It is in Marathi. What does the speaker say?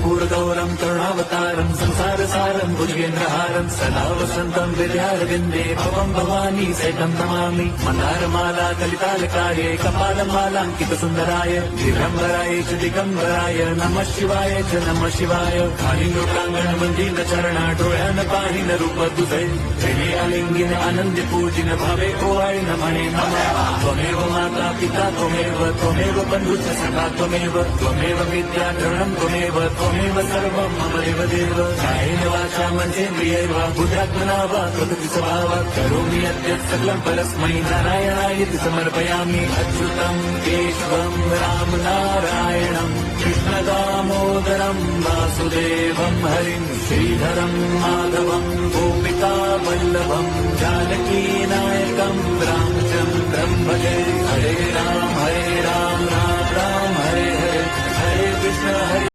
कर्पूरगौरं करुणावतारं संसारसारं भुजगेन्द्रहारं सदा वसन्तं हृदयारविन्दे भवं भवानी सहितं नमामि मन्दारमाला कलितालकाये कपालमालाङ्कितसुन्दराय दिगम्बराय च दिगम्बराय नमः शिवाय च नमः शिवाय कालिलोकाङ्गण मंदिर चरण डोळ्यान पाहिन रूप तुझे प्रेमे अलिंगिन आनंद पूजिन भावे ओवाळी न म्हणे नमः त्वमेव माता पिता त्वमेव बंधुश्च सखा त्वमेव विद्या धरणं त्वमेव सर्वं मम देव कायेन वाचा मनसेन्द्रियैर्वा बुद्ध्यात्मना वा प्रकृति स्वभावात् करोमि यद्यत् सकलं परस्मै नारायणायति समर्पयामि अच्युतं केशवं राम नारायणं कृष्णदामोदरं वासुदेवं हरिं श्रीधरं माधवं गोपिका वल्लभं जानकी नायकं रामचन्द्रं भजे हरे राम राम राम हरे हरे हरे कृष्ण हरे